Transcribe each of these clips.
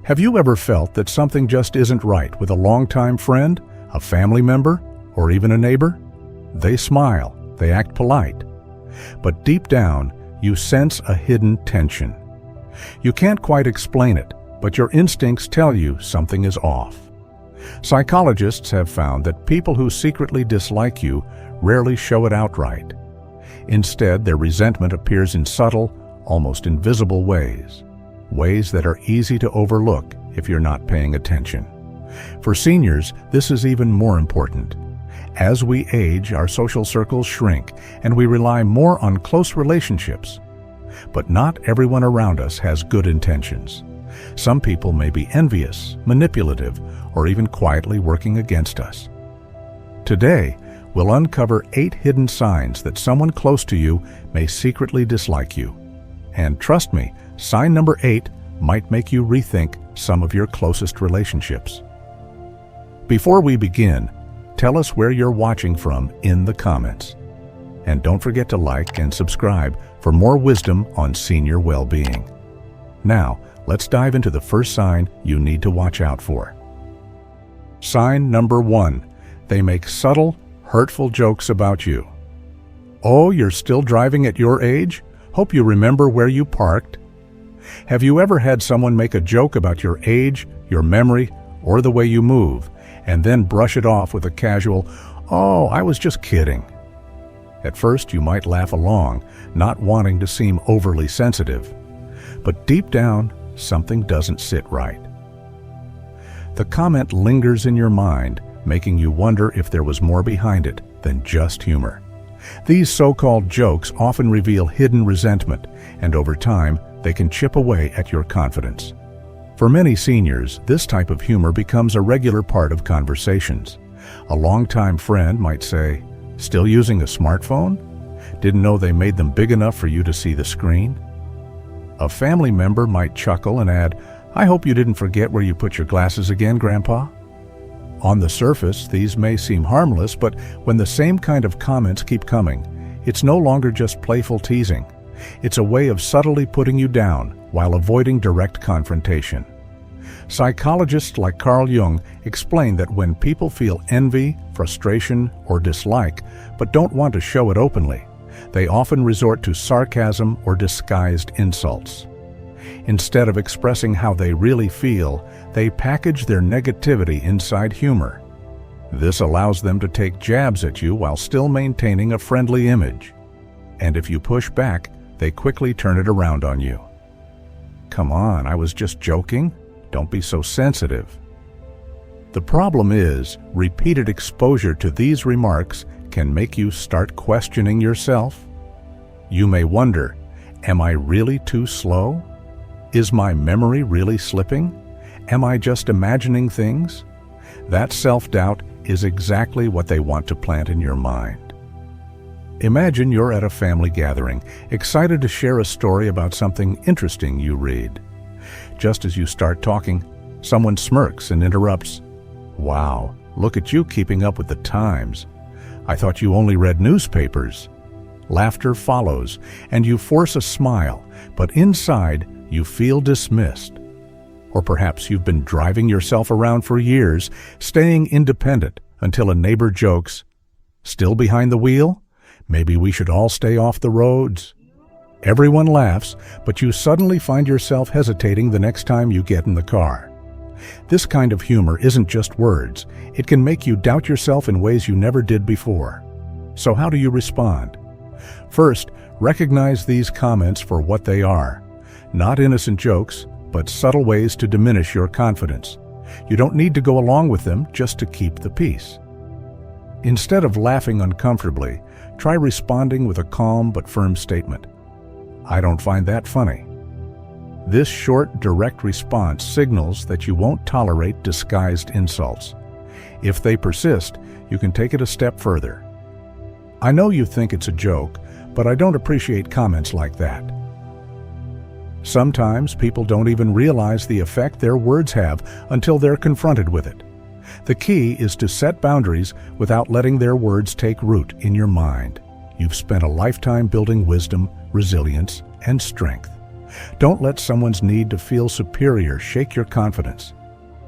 Have you ever felt that something just isn't right with a longtime friend, a family member, or even a neighbor? They smile, they act polite, but deep down, you sense a hidden tension. You can't quite explain it, but your instincts tell you something is off. Psychologists have found that people who secretly dislike you rarely show it outright. Instead, their resentment appears in subtle, almost invisible ways that are easy to overlook if you're not paying attention. For seniors, this is even more important. As we age, our social circles shrink, and we rely more on close relationships. But not everyone around us has good intentions. Some people may be envious, manipulative, or even quietly working against us. Today, we'll uncover 8 hidden signs that someone close to you may secretly dislike you. And trust me, sign number 8 might make you rethink some of your closest relationships. Before we begin, tell us where you're watching from in the comments. And don't forget to like and subscribe for more wisdom on senior well-being. Now, let's dive into the first sign you need to watch out for. Sign number 1. They make subtle, hurtful jokes about you. Oh, you're still driving at your age? Hope you remember where you parked. Have you ever had someone make a joke about your age, your memory, or the way you move, and then brush it off with a casual, "Oh, I was just kidding"? At first, you might laugh along, not wanting to seem overly sensitive. But deep down, something doesn't sit right. The comment lingers in your mind, making you wonder if there was more behind it than just humor. These so-called jokes often reveal hidden resentment, and over time, they can chip away at your confidence. For many seniors, this type of humor becomes a regular part of conversations. A longtime friend might say, "Still using a smartphone? Didn't know they made them big enough for you to see the screen?" A family member might chuckle and add, "I hope you didn't forget where you put your glasses again, Grandpa." On the surface, these may seem harmless, but when the same kind of comments keep coming, it's no longer just playful teasing. It's a way of subtly putting you down while avoiding direct confrontation. Psychologists like Jung explain that when people feel envy, frustration, or dislike, but don't want to show it openly, they often resort to sarcasm or disguised insults. Instead of expressing how they really feel, they package their negativity inside humor. This allows them to take jabs at you while still maintaining a friendly image. And if you push back, they quickly turn it around on you. "Come on, I was just joking. Don't be so sensitive." The problem is, repeated exposure to these remarks can make you start questioning yourself. You may wonder, am I really too slow? Is my memory really slipping? Am I just imagining things? That self-doubt is exactly what they want to plant in your mind. Imagine you're at a family gathering, excited to share a story about something interesting you read. Just as you start talking, someone smirks and interrupts. "Wow, look at you keeping up with the times. I thought you only read newspapers." Laughter follows, and you force a smile, but inside you feel dismissed. Or perhaps you've been driving yourself around for years, staying independent until a neighbor jokes, "Still behind the wheel? Maybe we should all stay off the roads." Everyone laughs, but you suddenly find yourself hesitating the next time you get in the car. This kind of humor isn't just words. It can make you doubt yourself in ways you never did before. So how do you respond? First, recognize these comments for what they are. Not innocent jokes, but subtle ways to diminish your confidence. You don't need to go along with them just to keep the peace. Instead of laughing uncomfortably, try responding with a calm but firm statement. "I don't find that funny." This short, direct response signals that you won't tolerate disguised insults. If they persist, you can take it a step further. "I know you think it's a joke, but I don't appreciate comments like that." Sometimes people don't even realize the effect their words have until they're confronted with it. The key is to set boundaries without letting their words take root in your mind. You've spent a lifetime building wisdom, resilience, and strength. Don't let someone's need to feel superior shake your confidence.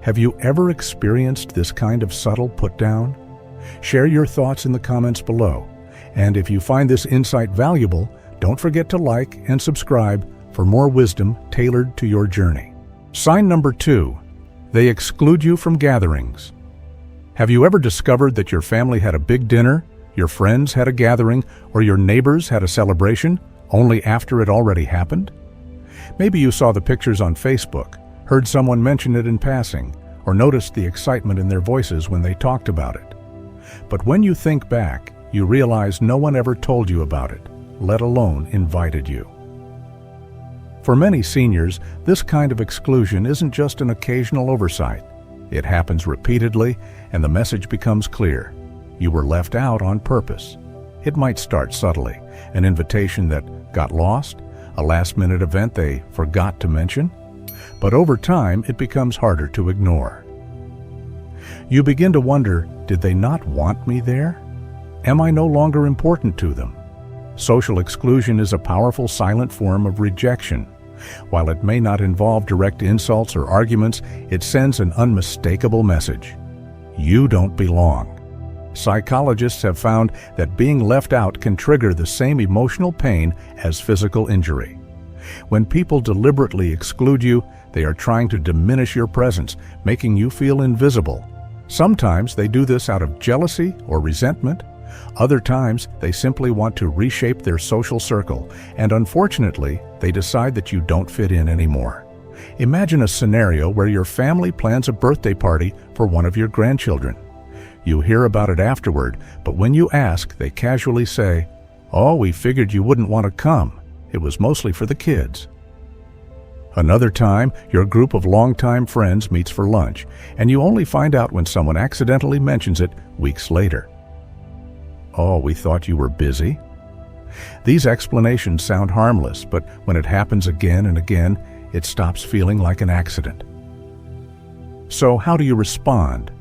Have you ever experienced this kind of subtle put-down? Share your thoughts in the comments below. And if you find this insight valuable, don't forget to like and subscribe for more wisdom tailored to your journey. Sign number 2. They exclude you from gatherings. Have you ever discovered that your family had a big dinner, your friends had a gathering, or your neighbors had a celebration only after it already happened? Maybe you saw the pictures on Facebook, heard someone mention it in passing, or noticed the excitement in their voices when they talked about it. But when you think back, you realize no one ever told you about it, let alone invited you. For many seniors, this kind of exclusion isn't just an occasional oversight. It happens repeatedly, and the message becomes clear. You were left out on purpose. It might start subtly, an invitation that got lost, a last-minute event they forgot to mention, but over time it becomes harder to ignore. You begin to wonder, did they not want me there? Am I no longer important to them? Social exclusion is a powerful silent form of rejection. While it may not involve direct insults or arguments, it sends an unmistakable message. You don't belong. Psychologists have found that being left out can trigger the same emotional pain as physical injury. When people deliberately exclude you, they are trying to diminish your presence, making you feel invisible. Sometimes they do this out of jealousy or resentment. Other times, they simply want to reshape their social circle, and unfortunately, they decide that you don't fit in anymore. Imagine a scenario where your family plans a birthday party for one of your grandchildren. You hear about it afterward, but when you ask, they casually say, "Oh, we figured you wouldn't want to come. It was mostly for the kids." Another time, your group of longtime friends meets for lunch, and you only find out when someone accidentally mentions it weeks later. "Oh, we thought you were busy." These explanations sound harmless, but when it happens again and again, it stops feeling like an accident. So how do you respond?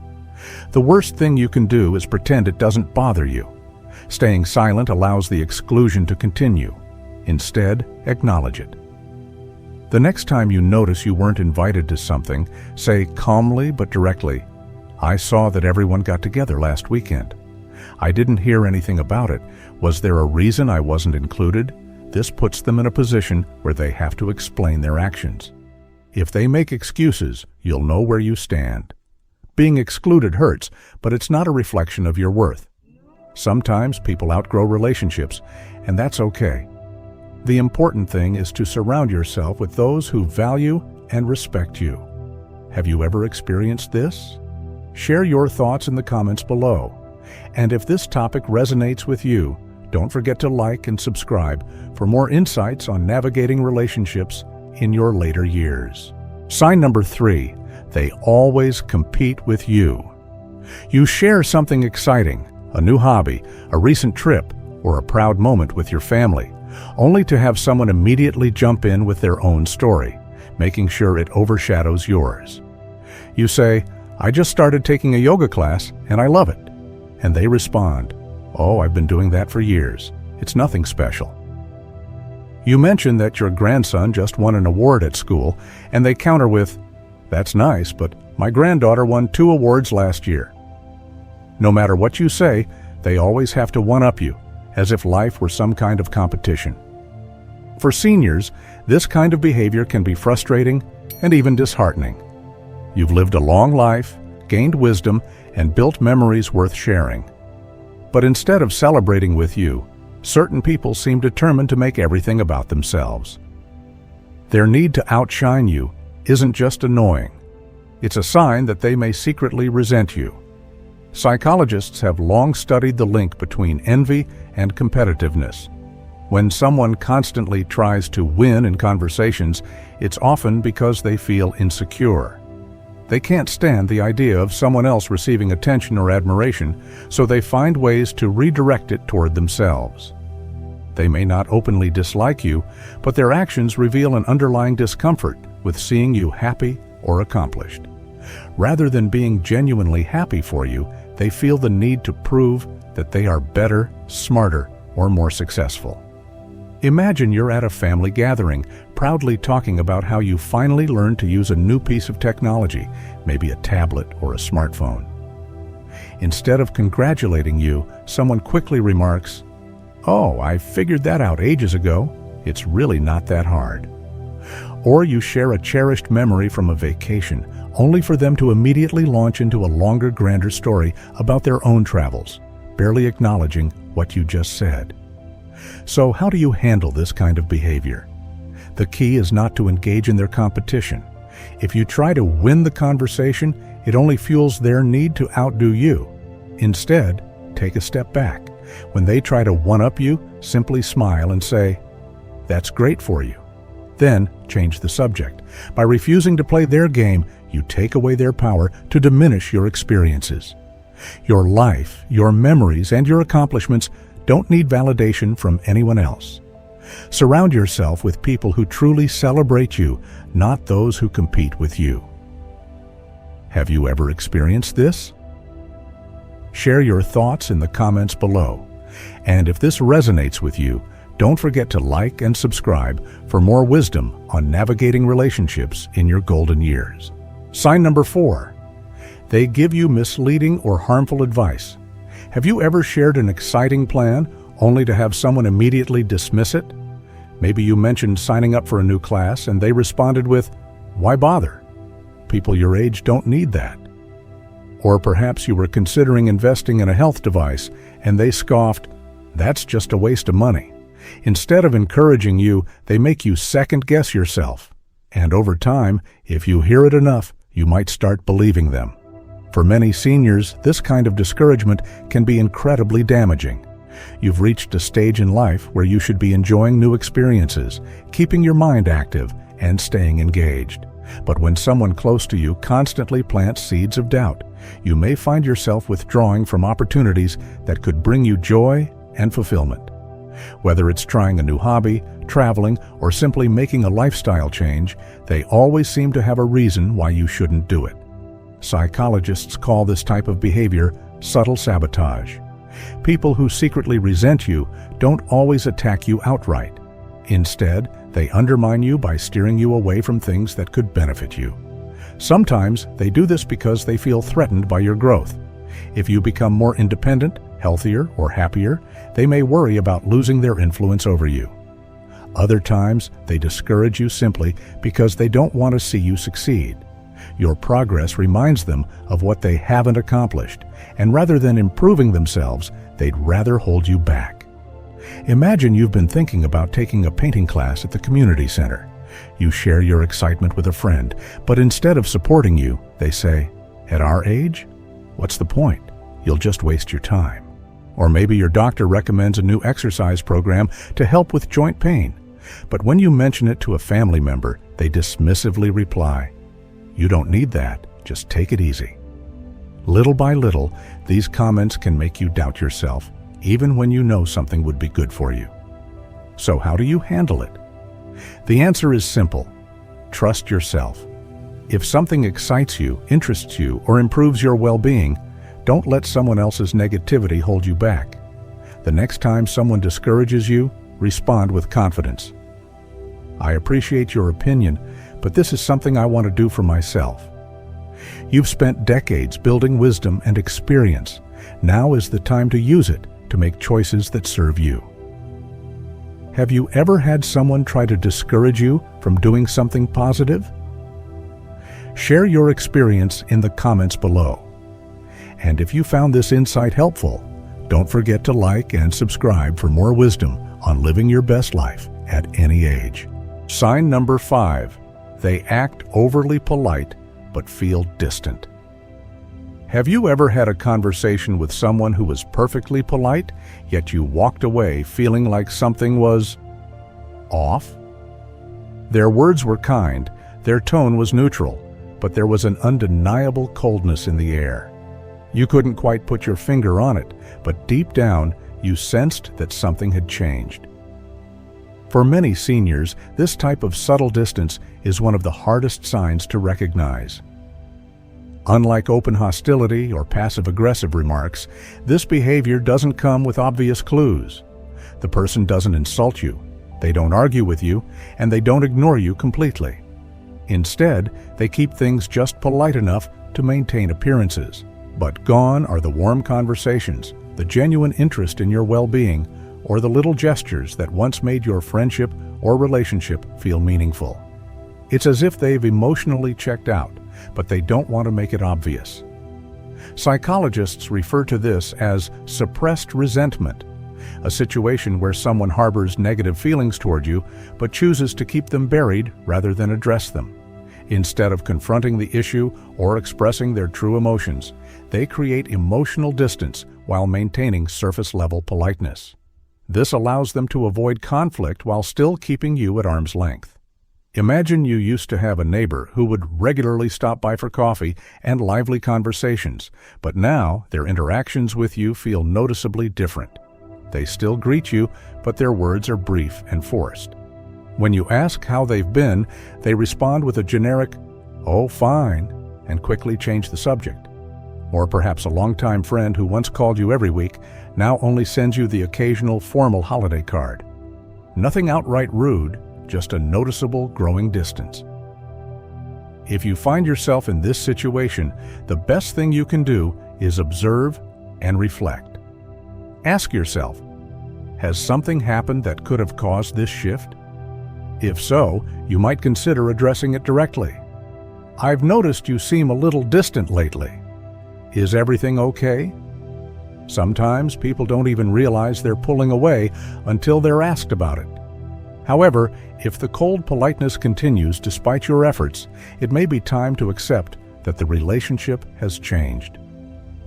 The worst thing you can do is pretend it doesn't bother you. Staying silent allows the exclusion to continue. Instead, acknowledge it. The next time you notice you weren't invited to something, say calmly but directly, "I saw that everyone got together last weekend. I didn't hear anything about it. Was there a reason I wasn't included?" This puts them in a position where they have to explain their actions. If they make excuses, you'll know where you stand. Being excluded hurts, but it's not a reflection of your worth. Sometimes people outgrow relationships, and that's okay. The important thing is to surround yourself with those who value and respect you. Have you ever experienced this? Share your thoughts in the comments below. And if this topic resonates with you, don't forget to like and subscribe for more insights on navigating relationships in your later years. Sign number 3, they always compete with you. You share something exciting, a new hobby, a recent trip, or a proud moment with your family, only to have someone immediately jump in with their own story, making sure it overshadows yours. You say, "I just started taking a yoga class and I love it." And they respond, "Oh, I've been doing that for years. It's nothing special." You mention that your grandson just won an award at school, and they counter with, "That's nice, but my granddaughter won 2 awards last year." No matter what you say, they always have to one-up you, as if life were some kind of competition. For seniors, this kind of behavior can be frustrating and even disheartening. You've lived a long life, gained wisdom, and built memories worth sharing. But instead of celebrating with you, certain people seem determined to make everything about themselves. Their need to outshine you isn't just annoying. It's a sign that they may secretly resent you. Psychologists have long studied the link between envy and competitiveness. When someone constantly tries to win in conversations, it's often because they feel insecure. They can't stand the idea of someone else receiving attention or admiration, so they find ways to redirect it toward themselves. They may not openly dislike you, but their actions reveal an underlying discomfort with seeing you happy or accomplished. Rather than being genuinely happy for you, they feel the need to prove that they are better, smarter, or more successful. Imagine you're at a family gathering, proudly talking about how you finally learned to use a new piece of technology, maybe a tablet or a smartphone. Instead of congratulating you, someone quickly remarks, "Oh, I figured that out ages ago. It's really not that hard." Or you share a cherished memory from a vacation, only for them to immediately launch into a longer, grander story about their own travels, barely acknowledging what you just said. So how do you handle this kind of behavior? The key is not to engage in their competition. If you try to win the conversation, it only fuels their need to outdo you. Instead, take a step back. When they try to one-up you, simply smile and say, "That's great for you." Then change the subject. By refusing to play their game, you take away their power to diminish your experiences. Your life, your memories, and your accomplishments don't need validation from anyone else. Surround yourself with people who truly celebrate you, not those who compete with you. Have you ever experienced this? Share your thoughts in the comments below. And if this resonates with you, don't forget to like and subscribe for more wisdom on navigating relationships in your golden years. Sign number 4. They give you misleading or harmful advice. Have you ever shared an exciting plan only to have someone immediately dismiss it? Maybe you mentioned signing up for a new class and they responded with, "Why bother? People your age don't need that." Or perhaps you were considering investing in a health device and they scoffed, "That's just a waste of money." Instead of encouraging you, they make you second-guess yourself. And over time, if you hear it enough, you might start believing them. For many seniors, this kind of discouragement can be incredibly damaging. You've reached a stage in life where you should be enjoying new experiences, keeping your mind active, and staying engaged. But when someone close to you constantly plants seeds of doubt, you may find yourself withdrawing from opportunities that could bring you joy and fulfillment. Whether it's trying a new hobby, traveling, or simply making a lifestyle change, they always seem to have a reason why you shouldn't do it. Psychologists call this type of behavior subtle sabotage. People who secretly resent you don't always attack you outright. Instead, they undermine you by steering you away from things that could benefit you. Sometimes they do this because they feel threatened by your growth. If you become more independent, healthier, or happier, they may worry about losing their influence over you. Other times, they discourage you simply because they don't want to see you succeed. Your progress reminds them of what they haven't accomplished, and rather than improving themselves, they'd rather hold you back. Imagine you've been thinking about taking a painting class at the community center. You share your excitement with a friend, but instead of supporting you, they say, "At our age? What's the point? You'll just waste your time." Or maybe your doctor recommends a new exercise program to help with joint pain. But when you mention it to a family member, they dismissively reply, "You don't need that, just take it easy." Little by little, these comments can make you doubt yourself, even when you know something would be good for you. So how do you handle it? The answer is simple. Trust yourself. If something excites you, interests you, or improves your well-being, don't let someone else's negativity hold you back. The next time someone discourages you, respond with confidence. "I appreciate your opinion, but this is something I want to do for myself." You've spent decades building wisdom and experience. Now is the time to use it to make choices that serve you. Have you ever had someone try to discourage you from doing something positive? Share your experience in the comments below. And if you found this insight helpful, don't forget to like and subscribe for more wisdom on living your best life at any age. Sign number 5. They act overly polite but feel distant. Have you ever had a conversation with someone who was perfectly polite, yet you walked away feeling like something was off? Their words were kind, their tone was neutral, but there was an undeniable coldness in the air. You couldn't quite put your finger on it, but deep down, you sensed that something had changed. For many seniors, this type of subtle distance is one of the hardest signs to recognize. Unlike open hostility or passive-aggressive remarks, this behavior doesn't come with obvious clues. The person doesn't insult you. They don't argue with you, and they don't ignore you completely. Instead, they keep things just polite enough to maintain appearances. But gone are the warm conversations, the genuine interest in your well-being, or the little gestures that once made your friendship or relationship feel meaningful. It's as if they've emotionally checked out, but they don't want to make it obvious. Psychologists refer to this as suppressed resentment, a situation where someone harbors negative feelings toward you but chooses to keep them buried rather than address them. Instead of confronting the issue or expressing their true emotions, they create emotional distance while maintaining surface-level politeness. This allows them to avoid conflict while still keeping you at arm's length. Imagine you used to have a neighbor who would regularly stop by for coffee and lively conversations, but now their interactions with you feel noticeably different. They still greet you, but their words are brief and forced. When you ask how they've been, they respond with a generic, "Oh, fine," and quickly change the subject. Or perhaps a longtime friend who once called you every week now only sends you the occasional formal holiday card. Nothing outright rude, just a noticeable growing distance. If you find yourself in this situation, the best thing you can do is observe and reflect. Ask yourself, has something happened that could have caused this shift? If so, you might consider addressing it directly. I've noticed you seem a little distant lately. Is everything okay? Sometimes people don't even realize they're pulling away until they're asked about it. However, if the cold politeness continues despite your efforts, it may be time to accept that the relationship has changed.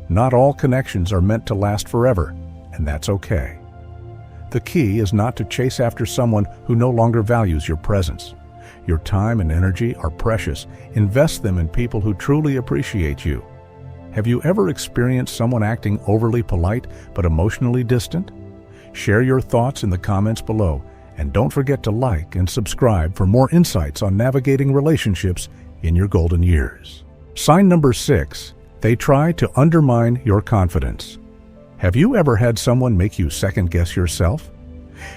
Not all connections are meant to last forever, and that's okay. The key is not to chase after someone who no longer values your presence. Your time and energy are precious. Invest them in people who truly appreciate you. Have you ever experienced someone acting overly polite but emotionally distant? Share your thoughts in the comments below, and don't forget to like and subscribe for more insights on navigating relationships in your golden years. Sign number 6, they try to undermine your confidence. Have you ever had someone make you second-guess yourself?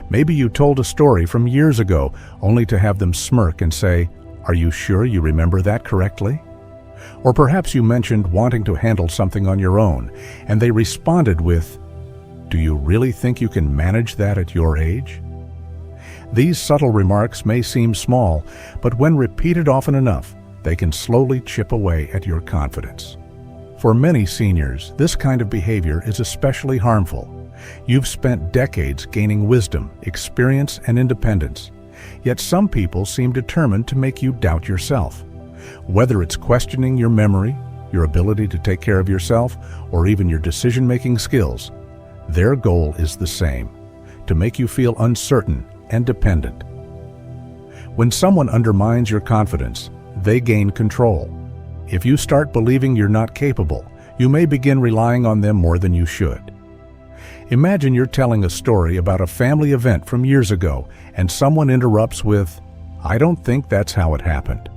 Maybe you told a story from years ago only to have them smirk and say, "Are you sure you remember that correctly?" Or perhaps you mentioned wanting to handle something on your own, and they responded with, "Do you really think you can manage that at your age?" These subtle remarks may seem small, but when repeated often enough, they can slowly chip away at your confidence. For many seniors, this kind of behavior is especially harmful. You've spent decades gaining wisdom, experience, and independence. Yet some people seem determined to make you doubt yourself. Whether it's questioning your memory, your ability to take care of yourself, or even your decision-making skills, their goal is the same: to make you feel uncertain and dependent. When someone undermines your confidence, they gain control. If you start believing you're not capable, you may begin relying on them more than you should. Imagine you're telling a story about a family event from years ago, and someone interrupts with, "I don't think that's how it happened."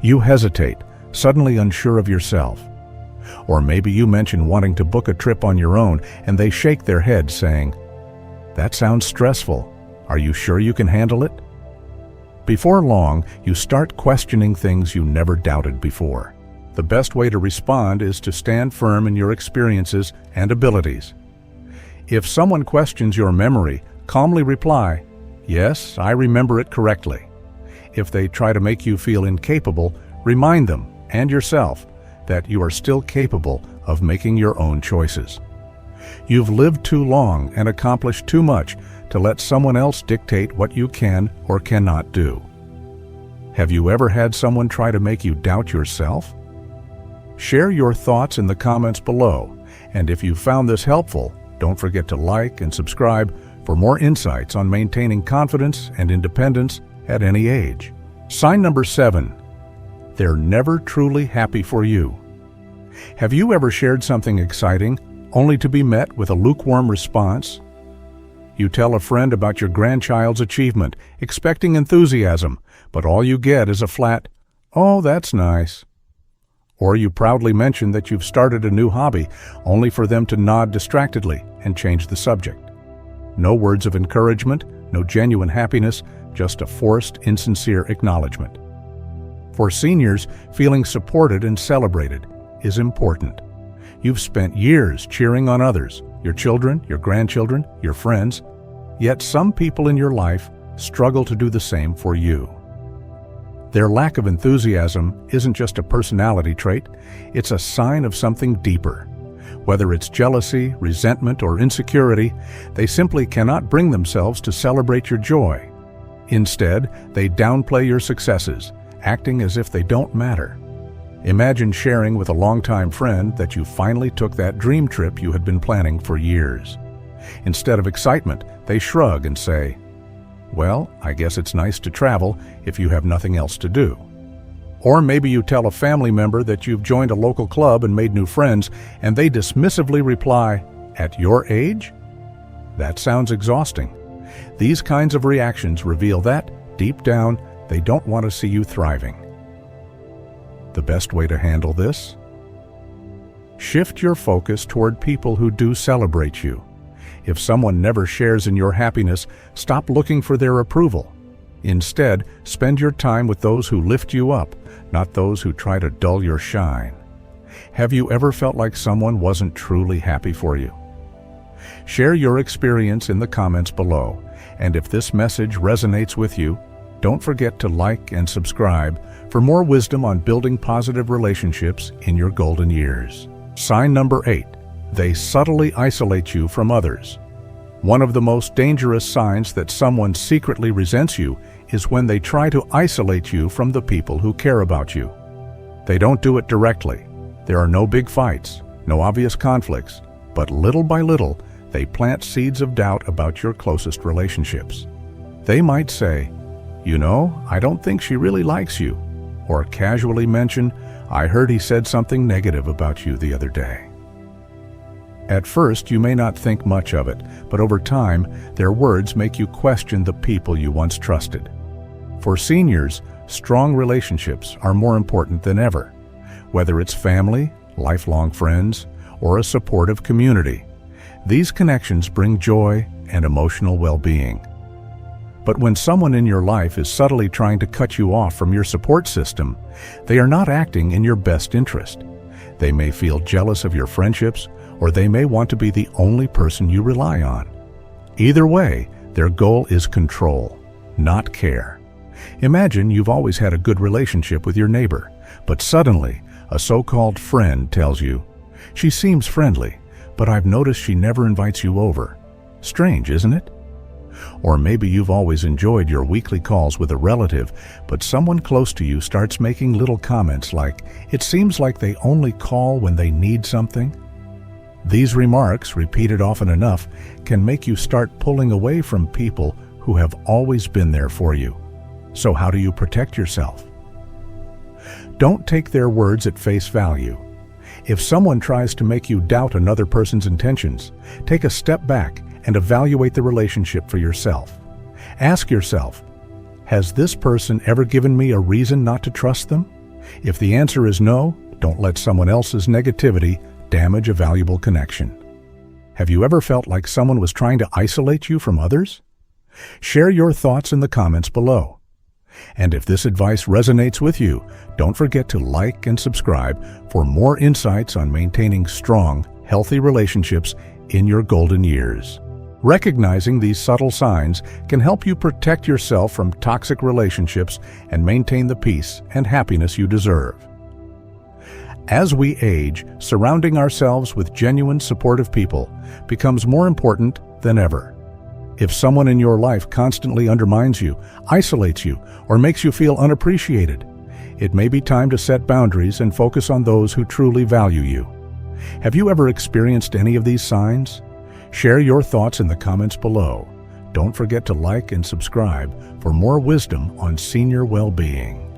You hesitate, suddenly unsure of yourself. Or maybe you mention wanting to book a trip on your own, and they shake their head saying, "That sounds stressful. Are you sure you can handle it?" Before long, you start questioning things you never doubted before. The best way to respond is to stand firm in your experiences and abilities. If someone questions your memory, calmly reply, "Yes, I remember it correctly." If they try to make you feel incapable, remind them and yourself that you are still capable of making your own choices. You've lived too long and accomplished too much to let someone else dictate what you can or cannot do. Have you ever had someone try to make you doubt yourself? Share your thoughts in the comments below, and if you found this helpful, don't forget to like and subscribe for more insights on maintaining confidence and independence at any age. Sign number 7, they're never truly happy for you. Have you ever shared something exciting only to be met with a lukewarm response? You tell a friend about your grandchild's achievement, expecting enthusiasm, but all you get is a flat, "Oh, that's nice." Or you proudly mention that you've started a new hobby, only for them to nod distractedly and change the subject. No words of encouragement, no genuine happiness, just a forced, insincere acknowledgement. For seniors, feeling supported and celebrated is important. You've spent years cheering on others, your children, your grandchildren, your friends, yet some people in your life struggle to do the same for you. Their lack of enthusiasm isn't just a personality trait, it's a sign of something deeper. Whether it's jealousy, resentment, or insecurity, they simply cannot bring themselves to celebrate your joy. Instead, they downplay your successes, acting as if they don't matter. Imagine sharing with a longtime friend that you finally took that dream trip you had been planning for years. Instead of excitement, they shrug and say, "Well, I guess it's nice to travel if you have nothing else to do." Or maybe you tell a family member that you've joined a local club and made new friends, and they dismissively reply, "At your age?" That sounds exhausting. These kinds of reactions reveal that, deep down, they don't want to see you thriving. The best way to handle this? Shift your focus toward people who do celebrate you. If someone never shares in your happiness, stop looking for their approval. Instead, spend your time with those who lift you up, not those who try to dull your shine. Have you ever felt like someone wasn't truly happy for you? Share your experience in the comments below, and if this message resonates with you, don't forget to like and subscribe for more wisdom on building positive relationships in your golden years. Sign number 8. They subtly isolate you from others. One of the most dangerous signs that someone secretly resents you is when they try to isolate you from the people who care about you. They don't do it directly. There are no big fights, no obvious conflicts, but little by little, they plant seeds of doubt about your closest relationships. They might say, "You know, I don't think she really likes you," or casually mention, "I heard he said something negative about you the other day." At first, you may not think much of it, but over time, their words make you question the people you once trusted. For seniors, strong relationships are more important than ever. Whether it's family, lifelong friends, or a supportive community, these connections bring joy and emotional well-being. But when someone in your life is subtly trying to cut you off from your support system, they are not acting in your best interest. They may feel jealous of your friendships, or they may want to be the only person you rely on. Either way, their goal is control, not care. Imagine you've always had a good relationship with your neighbor, but suddenly, a so-called friend tells you, "She seems friendly, but I've noticed she never invites you over." Strange, isn't it? Or maybe you've always enjoyed your weekly calls with a relative, but someone close to you starts making little comments like, "It seems like they only call when they need something." These remarks, repeated often enough, can make you start pulling away from people who have always been there for you. So how do you protect yourself? Don't take their words at face value. If someone tries to make you doubt another person's intentions, take a step back and evaluate the relationship for yourself. Ask yourself, has this person ever given me a reason not to trust them? If the answer is no, don't let someone else's negativity damage a valuable connection. Have you ever felt like someone was trying to isolate you from others? Share your thoughts in the comments below. And if this advice resonates with you, don't forget to like and subscribe for more insights on maintaining strong, healthy relationships in your golden years. Recognizing these subtle signs can help you protect yourself from toxic relationships and maintain the peace and happiness you deserve. As we age, surrounding ourselves with genuine, supportive people becomes more important than ever. If someone in your life constantly undermines you, isolates you, or makes you feel unappreciated, it may be time to set boundaries and focus on those who truly value you. Have you ever experienced any of these signs? Share your thoughts in the comments below. Don't forget to like and subscribe for more wisdom on senior well-being.